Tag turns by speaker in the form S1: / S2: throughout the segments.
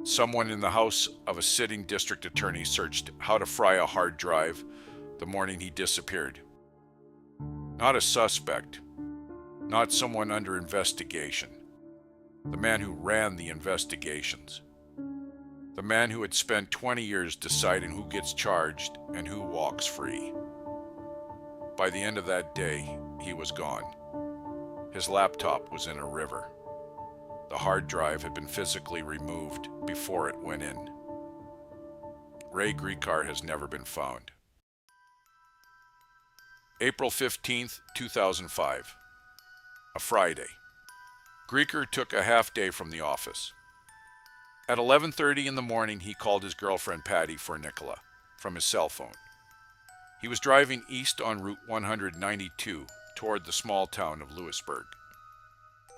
S1: Someone in the house of a sitting district attorney searched how to fry a hard drive the morning he disappeared. Not a suspect, not someone under investigation. The man who ran the investigations. The man who had spent 20 years deciding who gets charged and who walks free. By the end of that day, he was gone. His laptop was in a river. The hard drive had been physically removed before it went in. Ray Gricar has never been found. April 15th, 2005. A Friday. Gricar took a half day from the office. At 11:30 in the morning, he called his girlfriend Patty for Nicola from his cell phone. He was driving east on Route 192 toward the small town of Lewisburg,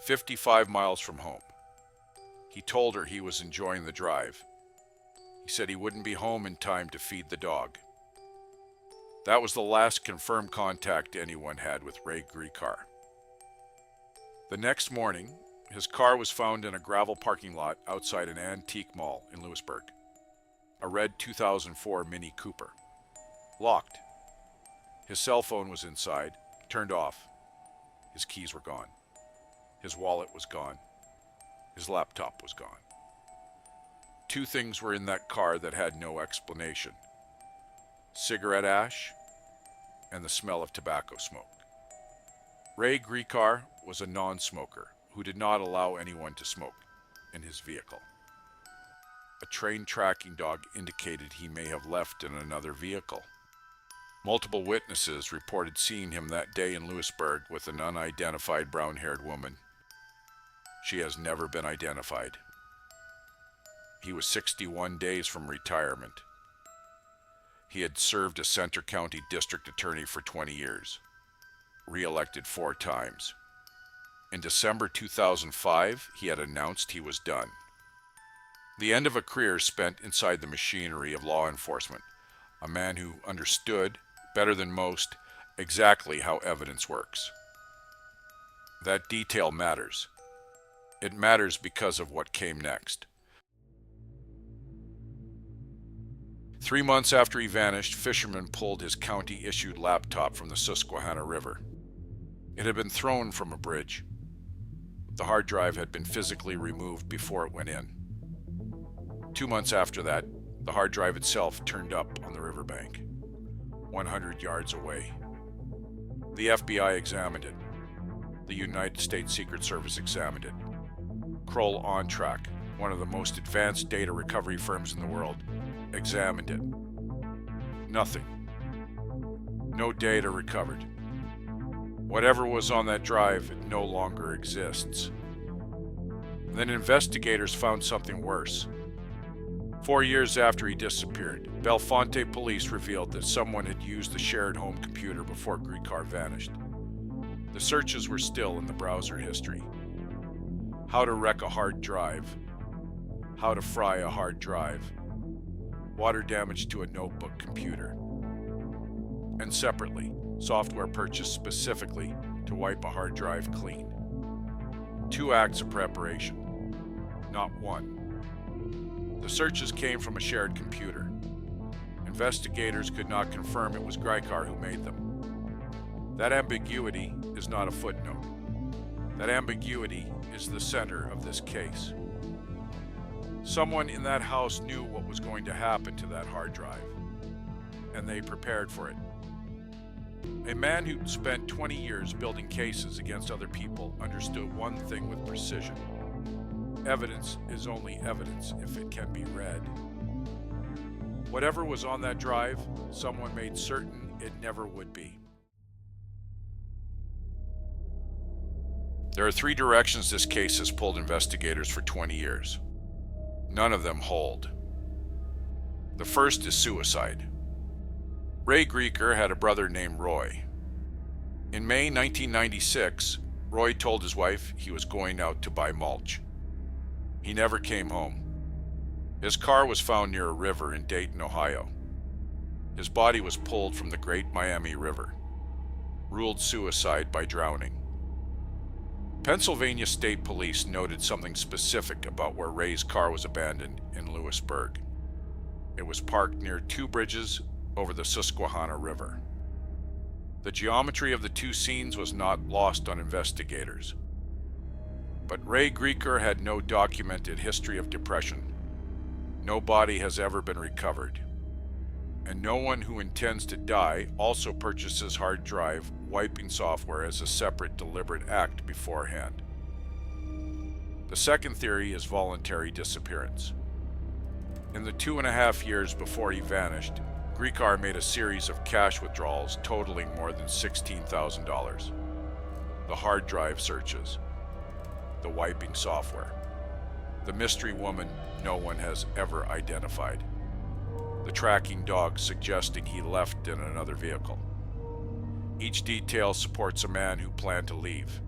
S1: 55 miles from home. He told her he was enjoying the drive. He said he wouldn't be home in time to feed the dog. That was the last confirmed contact anyone had with Ray Gricar. The next morning, his car was found in a gravel parking lot outside an antique mall in Lewisburg. A red 2004 Mini Cooper. Locked. His cell phone was inside, turned off. His keys were gone. His wallet was gone. His laptop was gone. Two things were in that car that had no explanation: cigarette ash and the smell of tobacco smoke. Ray Gricar was a non-smoker who did not allow anyone to smoke in his vehicle. A train tracking dog indicated he may have left in another vehicle. Multiple witnesses reported seeing him that day in Lewisburg with an unidentified brown-haired woman. She has never been identified. He was 61 days from retirement. He had served as Center County District Attorney for 20 years, re-elected 4 times. In December 2005, he had announced he was done. The end of a career spent inside the machinery of law enforcement, a man who understood, better than most, exactly how evidence works. That detail matters. It matters because of what came next. 3 months after he vanished, fishermen pulled his county-issued laptop from the Susquehanna River. It had been thrown from a bridge. The hard drive had been physically removed before it went in. 2 months after that, the hard drive itself turned up on the riverbank, 100 yards away. The FBI examined it. The United States Secret Service examined it. Kroll OnTrack, one of the most advanced data recovery firms in the world, examined it. Nothing. No data recovered. Whatever was on that drive, it no longer exists. Then investigators found something worse. 4 years after he disappeared, Bellefonte police revealed that someone had used the shared home computer before Gricar vanished. The searches were still in the browser history. How to wreck a hard drive. How to fry a hard drive. Water damage to a notebook computer. And separately, software purchased specifically to wipe a hard drive clean. 2 acts of preparation, not one. The searches came from a shared computer. Investigators could not confirm it was Gricar who made them. That ambiguity is not a footnote. That ambiguity is the center of this case. Someone in that house knew what was going to happen to that hard drive, and they prepared for it. A man who spent 20 years building cases against other people understood one thing with precision. Evidence is only evidence if it can be read. Whatever was on that drive, someone made certain it never would be. There are 3 directions this case has pulled investigators for 20 years. None of them hold. The first is suicide. Ray Gricar had a brother named Roy. In May 1996, Roy told his wife he was going out to buy mulch. He never came home. His car was found near a river in Dayton, Ohio. His body was pulled from the Great Miami River, ruled suicide by drowning. Pennsylvania State Police noted something specific about where Ray's car was abandoned in Lewisburg. It was parked near two bridges over the Susquehanna River. The geometry of the two scenes was not lost on investigators. But Ray Gricar had no documented history of depression. No body has ever been recovered. And no one who intends to die also purchases hard drive wiping software as a separate deliberate act beforehand. The second theory is voluntary disappearance. In the 2.5 years before he vanished, Gricar made a series of cash withdrawals totaling more than $16,000. The hard drive searches, the wiping software, the mystery woman no one has ever identified, the tracking dog suggesting he left in another vehicle. Each detail supports a man who planned to leave.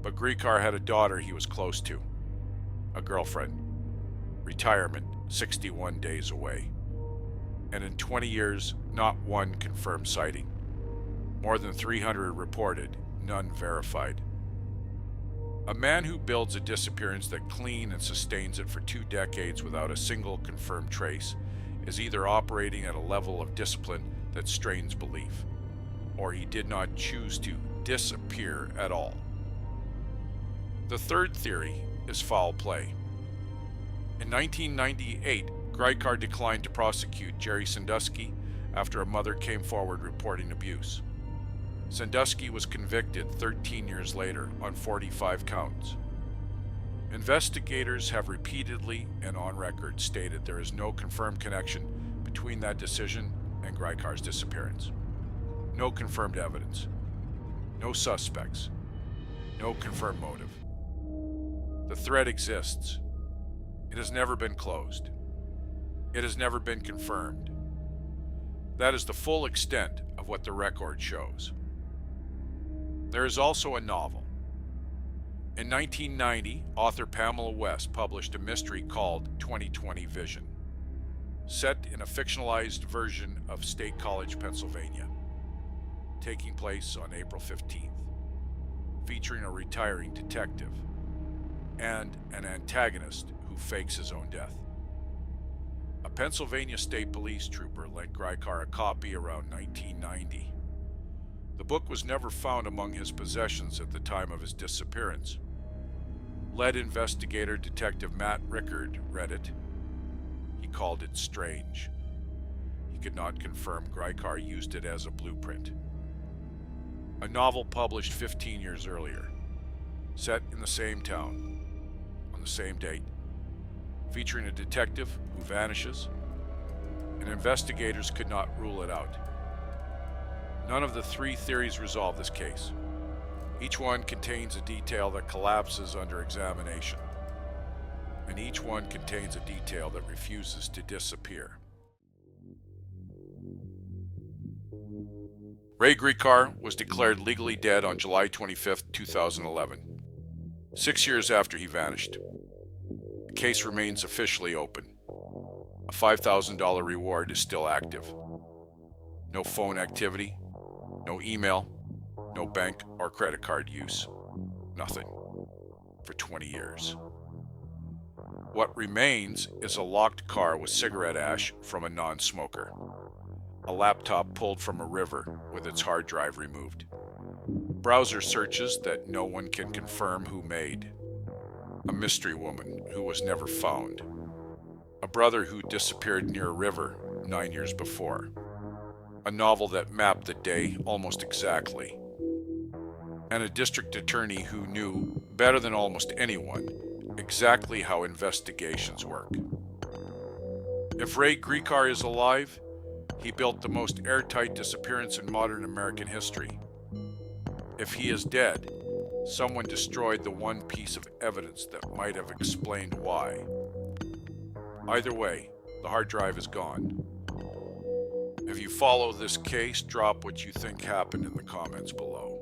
S1: But Gricar had a daughter he was close to, a girlfriend, retirement 61 days away, and in 20 years, not one confirmed sighting. More than 300 reported, none verified. A man who builds a disappearance that clean and sustains it for 2 decades without a single confirmed trace is either operating at a level of discipline that strains belief, or he did not choose to disappear at all. The third theory is foul play. In 1998, Gricar declined to prosecute Jerry Sandusky after a mother came forward reporting abuse. Sandusky was convicted 13 years later on 45 counts. Investigators have repeatedly and on record stated there is no confirmed connection between that decision and Gricar's disappearance. No confirmed evidence. No suspects. No confirmed motive. The thread exists. It has never been closed. It has never been confirmed. That is the full extent of what the record shows. There is also a novel. In 1990, author Pamela West published a mystery called 2020 Vision, set in a fictionalized version of State College, Pennsylvania, taking place on April 15th, featuring a retiring detective and an antagonist who fakes his own death. A Pennsylvania State Police trooper lent Gricar a copy around 1990. The book was never found among his possessions at the time of his disappearance. Lead investigator Detective Matt Rickard read it. He called it strange. He could not confirm Gricar used it as a blueprint. A novel published 15 years earlier, set in the same town, on the same date, featuring a detective who vanishes, and investigators could not rule it out. None of the 3 theories resolve this case. Each one contains a detail that collapses under examination, and each one contains a detail that refuses to disappear. Ray Gricar was declared legally dead on July 25, 2011, 6 years after he vanished. The case remains officially open. A $5,000 reward is still active. No phone activity, no email, no bank or credit card use. Nothing. For 20 years. What remains is a locked car with cigarette ash from a non-smoker. A laptop pulled from a river with its hard drive removed. Browser searches that no one can confirm who made. A mystery woman who was never found. A brother who disappeared near a river 9 years before. A novel that mapped the day almost exactly. And a district attorney who knew, better than almost anyone, exactly how investigations work. If Ray Gricar is alive, he built the most airtight disappearance in modern American history. If he is dead, someone destroyed the one piece of evidence that might have explained why. Either way, the hard drive is gone. If you follow this case, drop what you think happened in the comments below.